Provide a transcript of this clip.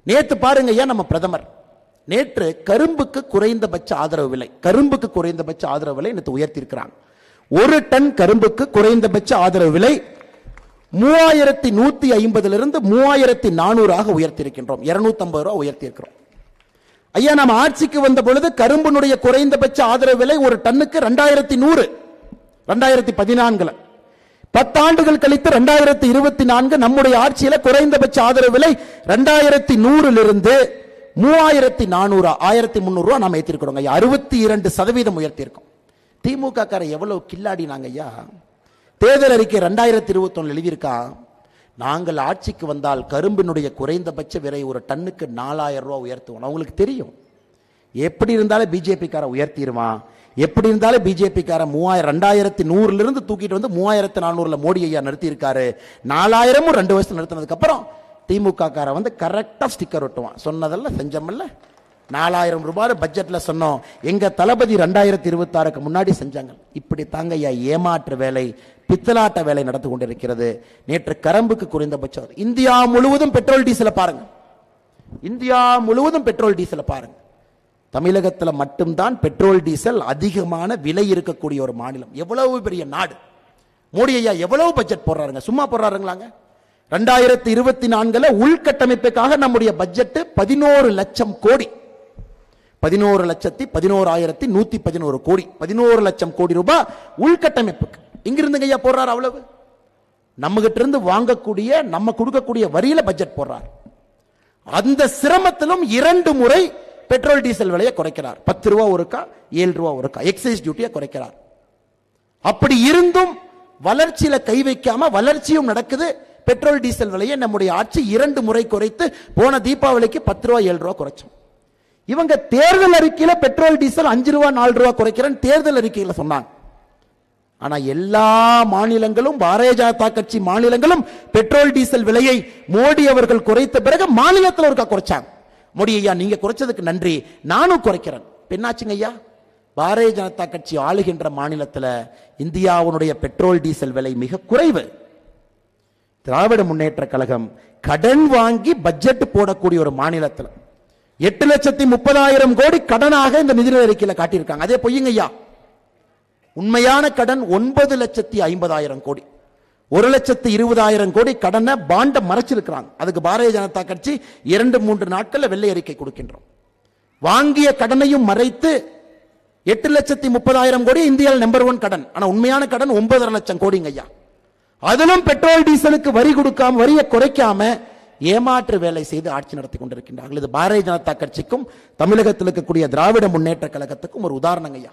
நேற்று பாருங்க ஐயா, நம்ம பிரதமர் நேற்று கரும்புக்கு குறைந்தபட்ச ஆதரவு விலை, கரும்புக்கு குறைந்தபட்ச ஆதரவு விலை நேற்று உயர்த்தி இருக்கிறாங்க. ஒரு டன் கரும்புக்கு குறைந்தபட்ச ஆதரவு விலை 3150 இருந்து 3400 உயர்த்தி இருக்கின்றோம். 250 ரூபாய் உயர்த்தி இருக்கிறோம். ஐயா, நம்ம ஆட்சிக்கு வந்த பொழுது கரும்பினுடைய குறைந்தபட்ச ஆதரவு விலை ஒரு டன்னுக்கு 2100. 2014 10 ஆண்டுகள் கழித்து 2024 நம்முடைய ஆட்சியில குறைந்தபட்ச ஆதரவு விலை 2100 இருந்து 3400 1300 ரூபாய் நாம ஏற்றிருக்கிறோம். 62% உயர்த்தி இருக்கோம். திமுக கார எவ்வளவு கில்லாடினாங்க ஐயா. தேர்தல் அறிக்கை 2021 எழுதியிருக்கா, நாங்கள் ஆட்சிக்கு வந்தால் கரும்பினுடைய குறைந்தபட்ச விலை ஒரு டன்னுக்கு 4000 ரூபாய் உயர்த்துவோம். அவங்களுக்கு தெரியும் எப்படி இருந்தாலும் பிஜேபி கார உயர்த்திடுவான், எப்படி இருந்தாலும் பிஜேபி கார 2100 இருந்து தூக்கிட்டு வந்து 3400 மோடி ஐயா நிறுத்தி இருக்காரு. 4000 2 வருஷம் நிறுத்தினதுக்கு அப்புறம் திமுக கார வந்து கரெக்டா ஸ்டிக்கர் ஒட்டுவான். சொன்னதல்ல செஞ்சமல்ல. 4000 ரூபாய் பட்ஜெட்ல சொன்னோம், எங்க தளபதி 2026 முன்னாடி செஞ்சாங்க. இப்படி தாங்க ஐயா ஏமாற்று வேலை, பித்தலாட்ட வேலை நடந்து கொண்டிருக்கிறது. நேற்று கரும்புக்கு குறைந்தபட்சம். இந்தியா முழுவதும் பெட்ரோல் டீசலை பாருங்க, இந்தியா முழுவதும் பெட்ரோல் டீசலை பாருங்க. தமிழகத்தில் மட்டும்தான் பெட்ரோல் டீசல் அதிகமான விலை இருக்கக்கூடிய ஒரு மாநிலம். எவ்வளவு பெரிய நாடு. மோடி ஐயா எவ்வளவு பட்ஜெட் போடுறாருங்க, சும்மா போடுறாருங்களாங்க. 2024 உள்கட்டமைப்புக்காக நம்முடைய பட்ஜெட் 11 லட்சம் கோடி, 11,11,111 கோடி, 11 லட்சம் கோடி ரூபாய் உள்கட்டமைப்புக்கு. இங்கிருந்து ஐயா போடுறாரு அவ்வளவு. நம்ம கிட்ட இருந்து வாங்கக்கூடிய, நம்ம கொடுக்கக்கூடிய வரியில பட்ஜெட் போடுறார். அந்த சிரமத்திலும் 2 முறை பெட்ரோல் டீசல் விலையை குறைக்கிறார். 10 ரூபாய் ஒருக்கா, 7 ரூபாய் ஒருக்கா எக்ஸைஸ் டியூட்டியை குறைக்கிறார். அப்படி இருந்தும் வளர்ச்சியில கை வைக்காம வளர்ச்சியும் நடக்குது. பெட்ரோல் டீசல் விலையை நம்முடைய ஆட்சி 2 முறை குறைத்து போன தீபாவளிக்கு 10 ரூபாய் 7 ரூபாய் குறைச்சோம். இவங்க தேர்தல் அறிக்கையில பெட்ரோல் டீசல் 5 ரூபாய் 4 ரூபாய் குறைக்கிறேன்னு தேர்தல் அறிக்கையில சொன்னாங்க. ஆனா எல்லா மாநிலங்களும், பாரதிய ஜனதா கட்சி மாநிலங்களும் பெட்ரோல் டீசல் விலையை மோடி அவர்கள் குறைத்த பிறகு மாநிலத்தில் ஒருக்கா குறைச்சாங்க. மோடி ஐயா நீங்க குறைச்சதுக்கு நன்றி, நானும் குறைக்கிறேன். என்னாச்சுங்க ஐயா, பாரதிய ஜனதா கட்சி ஆளுகின்ற மாநிலத்தில் இந்தியாவுடைய பெட்ரோல் டீசல் விலை மிக குறைவு. திராவிட முன்னேற்ற கழகம் கடன் வாங்கி பட்ஜெட் போடக்கூடிய ஒரு மாநிலத்தில் 8,30,000 கோடி கடனாக இந்த நிதி அறிக்கையில காட்டியிருக்காங்க. அதே பொய்யுங்க ஐயா. உண்மையான கடன் 9,50,000 கோடி, 1,20,000 கோடி கடனை பாண்ட மறைச்சிருக்கிறாங்க. அதுக்கு பாரதிய ஜனதா கட்சி 2-3 நாட்கள்ல வெள்ளை அறிக்கை கொடுக்கின்றோம். வாங்கிய கடனையும் மறைத்து 8,30,000 கோடி இந்தியாவில் நம்பர் 1 கடன். ஆனா உண்மையான கடன் 9.5 லட்சம் கோடிங்க ஐயா. அதிலும் பெட்ரோல் டீசலுக்கு வரி கொடுக்காம, வரியை குறைக்காம ஏமாற்று வேலை செய்து ஆட்சி நடத்தி கொண்டிருக்கின்றார்கள். இது பாரதிய ஜனதா கட்சிக்கும் தமிழகத்தில் இருக்கக்கூடிய திராவிட முன்னேற்ற கழகத்துக்கும் ஒரு உதாரணம் ஐயா.